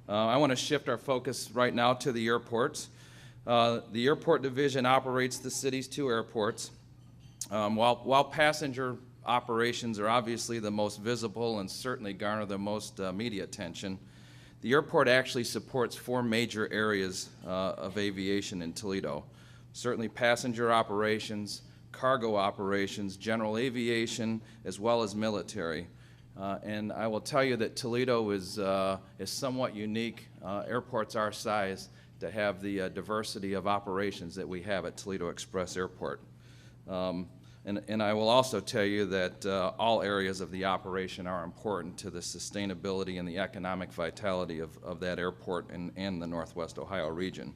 I want to shift our focus right now to the airports. The airport division operates the city's two airports. While passenger operations are obviously the most visible and certainly garner the most media attention, the airport actually supports four major areas of aviation in Toledo. Certainly passenger operations, cargo operations, general aviation, as well as military. And I will tell you that Toledo is somewhat unique, airports our size, to have the diversity of operations that we have at Toledo Express Airport. And I will also tell you that all areas of the operation are important to the sustainability and the economic vitality of that airport and the Northwest Ohio region.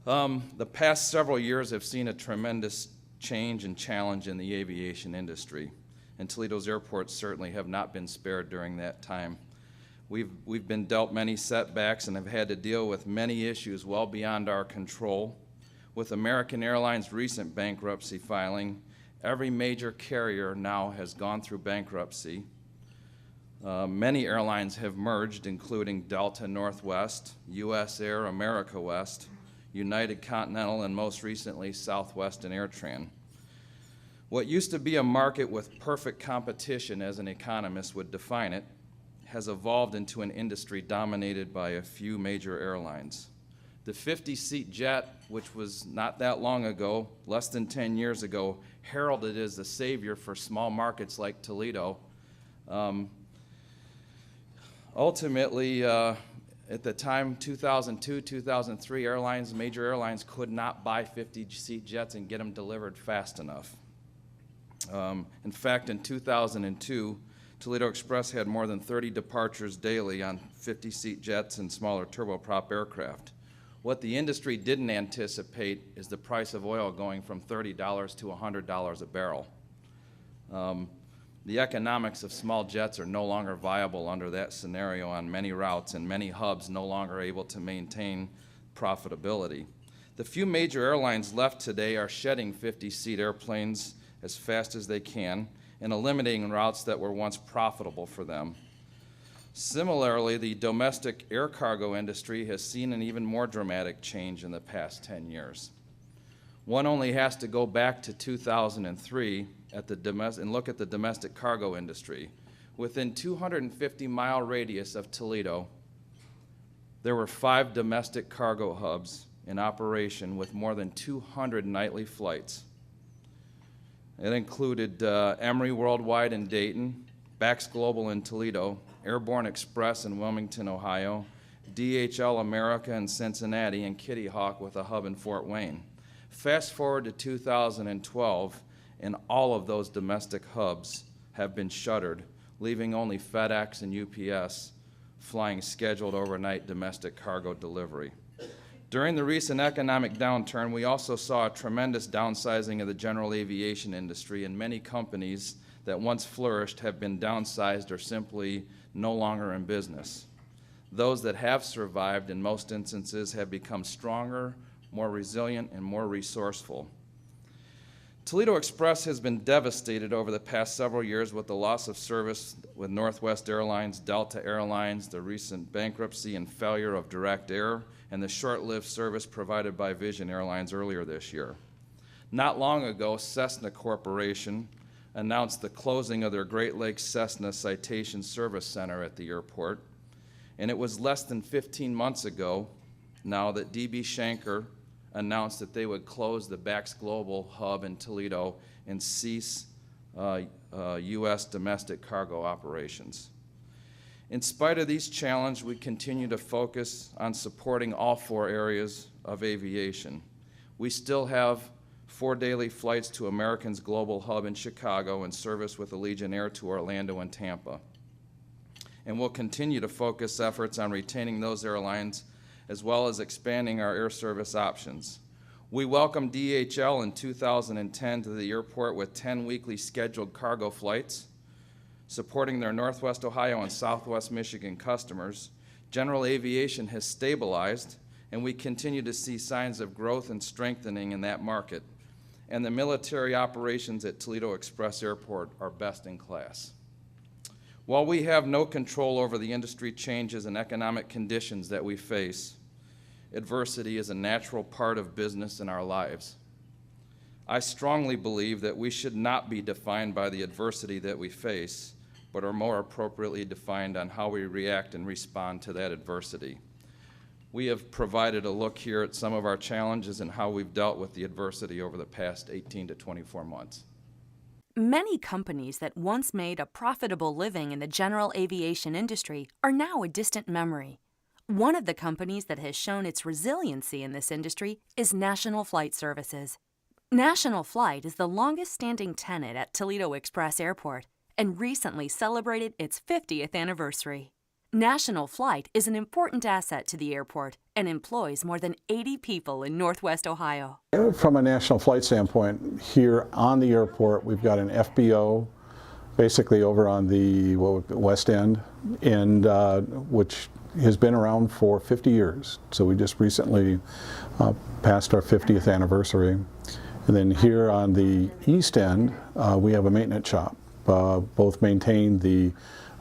The past several years have seen a tremendous change and challenge in the aviation industry, and Toledo's airports certainly have not been spared during that time. We've been dealt many setbacks and have had to deal with many issues well beyond our control. With American Airlines' recent bankruptcy filing, every major carrier now has gone through bankruptcy. Many airlines have merged, including Delta Northwest, US Air, America West, United Continental, and most recently Southwest and AirTran. What used to be a market with perfect competition, as an economist would define it, has evolved into an industry dominated by a few major airlines. The 50-seat jet, which was not that long ago, less than 10 years ago, heralded as the savior for small markets like Toledo, ultimately, at the time, 2002, 2003, major airlines could not buy 50-seat jets and get them delivered fast enough. In fact, in 2002, Toledo Express had more than 30 departures daily on 50-seat jets and smaller turboprop aircraft. What the industry didn't anticipate is the price of oil going from $30 to $100 a barrel. The economics of small jets are no longer viable under that scenario on many routes, and many hubs no longer able to maintain profitability. The few major airlines left today are shedding 50-seat airplanes as fast as they can and eliminating routes that were once profitable for them. Similarly, the domestic air cargo industry has seen an even more dramatic change in the past 10 years. One only has to go back to 2003 and look at the domestic cargo industry. Within 250-mile radius of Toledo, there were 5 domestic cargo hubs in operation with more than 200 nightly flights. It included Emory Worldwide in Dayton, Bax Global in Toledo, Airborne Express in Wilmington, Ohio, DHL America in Cincinnati, and Kitty Hawk with a hub in Fort Wayne. Fast forward to 2012, and all of those domestic hubs have been shuttered, leaving only FedEx and UPS flying scheduled overnight domestic cargo delivery. During the recent economic downturn, we also saw a tremendous downsizing of the general aviation industry, and many companies that once flourished have been downsized or simply no longer in business. Those that have survived, in most instances, have become stronger, more resilient, and more resourceful. Toledo Express has been devastated over the past several years with the loss of service with Northwest Airlines, Delta Airlines, the recent bankruptcy and failure of Direct Air, and the short-lived service provided by Vision Airlines earlier this year. Not long ago, Cessna Corporation announced the closing of their Great Lakes Cessna Citation Service Center at the airport, and it was less than 15 months ago now that DB Schenker announced that they would close the Bax Global hub in Toledo and cease U.S. domestic cargo operations. In spite of these challenges, we continue to focus on supporting all 4 areas of aviation. We still have 4 daily flights to American's global hub in Chicago and service with Allegiant Air to Orlando and Tampa. And we'll continue to focus efforts on retaining those airlines as well as expanding our air service options. We welcomed DHL in 2010 to the airport with 10 weekly scheduled cargo flights, supporting their Northwest Ohio and Southwest Michigan customers. General aviation has stabilized, and we continue to see signs of growth and strengthening in that market. And the military operations at Toledo Express Airport are best in class. While we have no control over the industry changes and economic conditions that we face, adversity is a natural part of business in our lives. I strongly believe that we should not be defined by the adversity that we face, but are more appropriately defined on how we react and respond to that adversity. We have provided a look here at some of our challenges and how we've dealt with the adversity over the past 18 to 24 months. Many companies that once made a profitable living in the general aviation industry are now a distant memory. One of the companies that has shown its resiliency in this industry is National Flight Services. National Flight is the longest-standing tenant at Toledo Express Airport and recently celebrated its 50th anniversary. National Flight is an important asset to the airport and employs more than 80 people in Northwest Ohio. From a National Flight standpoint, here on the airport, we've got an FBO, basically over on the west end, and which has been around for 50 years. So we just recently passed our 50th anniversary. And then here on the east end, we have a maintenance shop. Both maintain the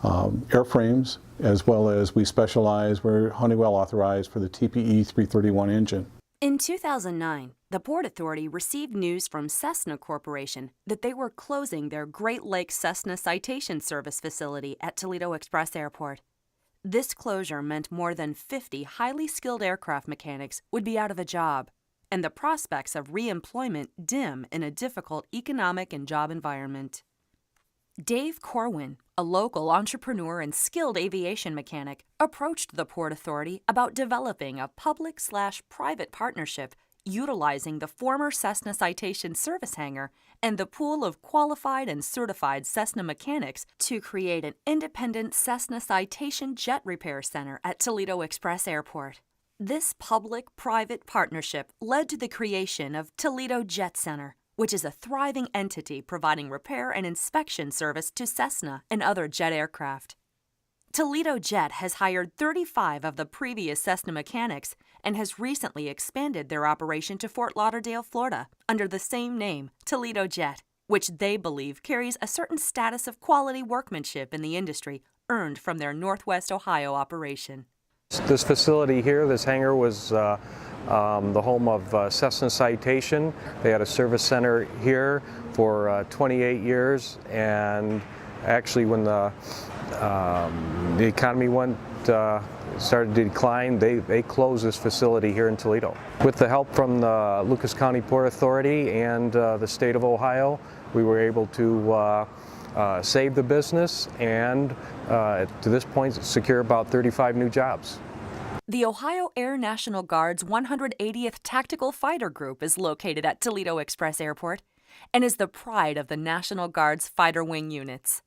airframes, as well as we specialize, we're Honeywell authorized for the TPE 331 engine. In 2009, the Port Authority received news from Cessna Corporation that they were closing their Great Lakes Cessna Citation service facility at Toledo Express Airport. This closure meant more than 50 highly skilled aircraft mechanics would be out of a job, and the prospects of reemployment dim in a difficult economic and job environment. Dave Corwin, a local entrepreneur and skilled aviation mechanic, approached the Port Authority about developing a public/private partnership utilizing the former Cessna Citation service hangar and the pool of qualified and certified Cessna mechanics to create an independent Cessna Citation jet repair center at Toledo Express Airport. This public-private partnership led to the creation of Toledo Jet Center, which is a thriving entity providing repair and inspection service to Cessna and other jet aircraft. Toledo Jet has hired 35 of the previous Cessna mechanics and has recently expanded their operation to Fort Lauderdale, Florida, under the same name, Toledo Jet, which they believe carries a certain status of quality workmanship in the industry earned from their Northwest Ohio operation. This facility here, this hangar, was the home of Cessna Citation. They had a service center here for 28 years, and actually when the economy started to decline, they closed this facility here in Toledo. With the help from the Lucas County Port Authority and the state of Ohio, we were able to save the business and to this point secure about 35 new jobs. The Ohio Air National Guard's 180th Tactical Fighter Group is located at Toledo Express Airport and is the pride of the National Guard's fighter wing units.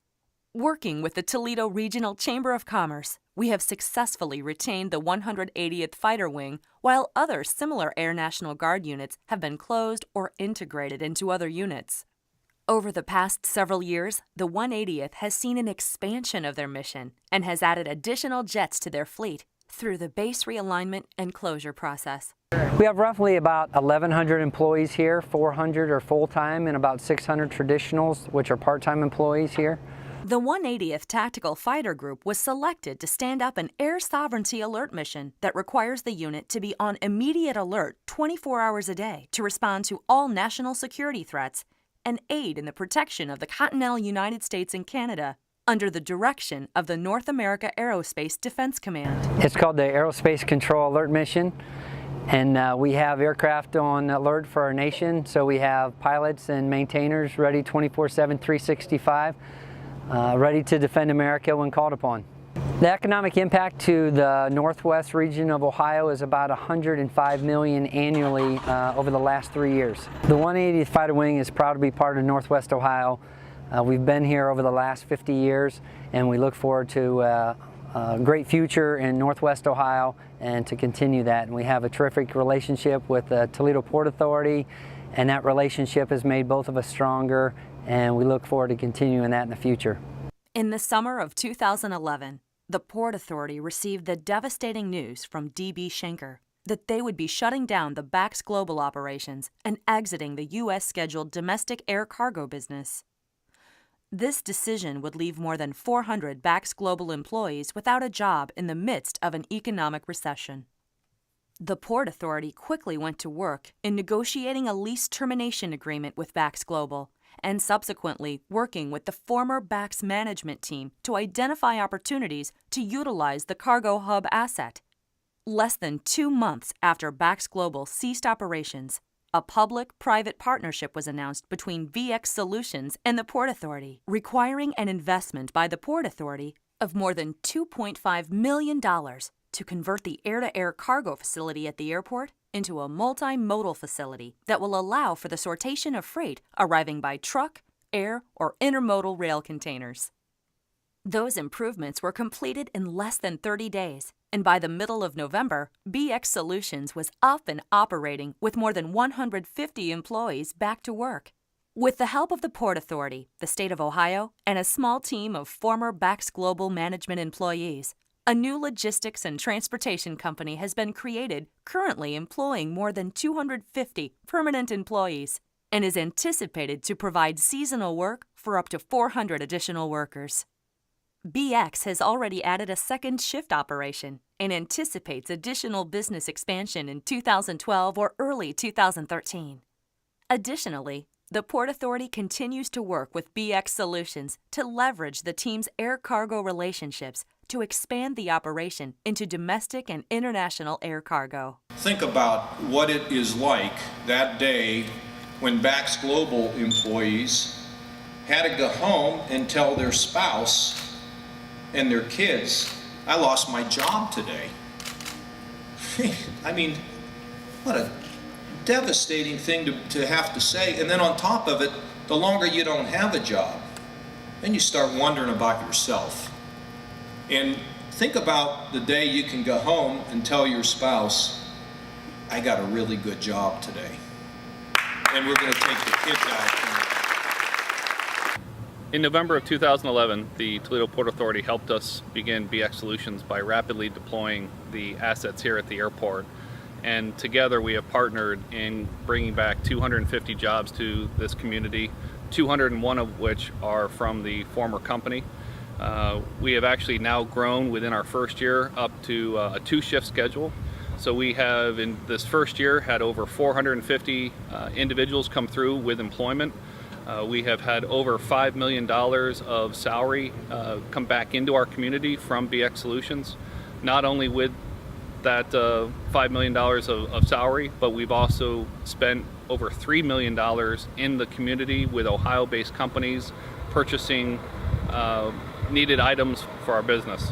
Working with the Toledo Regional Chamber of Commerce, we have successfully retained the 180th Fighter Wing, while other similar Air National Guard units have been closed or integrated into other units. Over the past several years, the 180th has seen an expansion of their mission and has added additional jets to their fleet through the base realignment and closure process. We have roughly about 1,100 employees here, 400 are full-time and about 600 traditionals, which are part-time employees here. The 180th Tactical Fighter Group was selected to stand up an air sovereignty alert mission that requires the unit to be on immediate alert 24 hours a day to respond to all national security threats and aid in the protection of the continental United States and Canada under the direction of the North America Aerospace Defense Command. It's called the Aerospace Control Alert Mission, and we have aircraft on alert for our nation, so we have pilots and maintainers ready 24/7, 365, ready to defend America when called upon. The economic impact to the northwest region of Ohio is about $105 million annually over the last 3 years. The 180th Fighter Wing is proud to be part of Northwest Ohio. We've been here over the last 50 years, and we look forward to a great future in Northwest Ohio and to continue that. And we have a terrific relationship with the Toledo Port Authority, and that relationship has made both of us stronger, and we look forward to continuing that in the future. In the summer of 2011, the Port Authority received the devastating news from D.B. Schenker that they would be shutting down the Bax Global operations and exiting the U.S. scheduled domestic air cargo business. This decision would leave more than 400 Bax Global employees without a job in the midst of an economic recession. The Port Authority quickly went to work in negotiating a lease termination agreement with Bax Global and subsequently working with the former Bax management team to identify opportunities to utilize the cargo hub asset. Less than 2 months after Bax Global ceased operations, a public-private partnership was announced between VX Solutions and the Port Authority, requiring an investment by the Port Authority of more than $2.5 million to convert the air-to-air cargo facility at the airport into a multimodal facility that will allow for the sortation of freight arriving by truck, air, or intermodal rail containers. Those improvements were completed in less than 30 days, and by the middle of November, BX Solutions was up and operating with more than 150 employees back to work. With the help of the Port Authority, the state of Ohio, and a small team of former Bax Global management employees, a new logistics and transportation company has been created, currently employing more than 250 permanent employees, and is anticipated to provide seasonal work for up to 400 additional workers. BX has already added a second shift operation and anticipates additional business expansion in 2012 or early 2013. Additionally, the Port Authority continues to work with BX Solutions to leverage the team's air cargo relationships to expand the operation into domestic and international air cargo. Think about what it is like that day when Bax Global employees had to go home and tell their spouse and their kids, I lost my job today. I mean, what a devastating thing to have to say. And then on top of it, the longer you don't have a job, then you start wondering about yourself. And think about the day you can go home and tell your spouse, I got a really good job today. And we're going to take the kids out. In November of 2011, the Toledo Port Authority helped us begin BX Solutions by rapidly deploying the assets here at the airport. And together we have partnered in bringing back 250 jobs to this community, 201 of which are from the former company. We have actually now grown within our first year up to a 2-shift schedule. So we have in this first year had over 450 individuals come through with employment. We have had over $5 million of salary come back into our community from BX Solutions, not only with that $5 million of salary, but we've also spent over $3 million in the community with Ohio-based companies purchasing needed items for our business.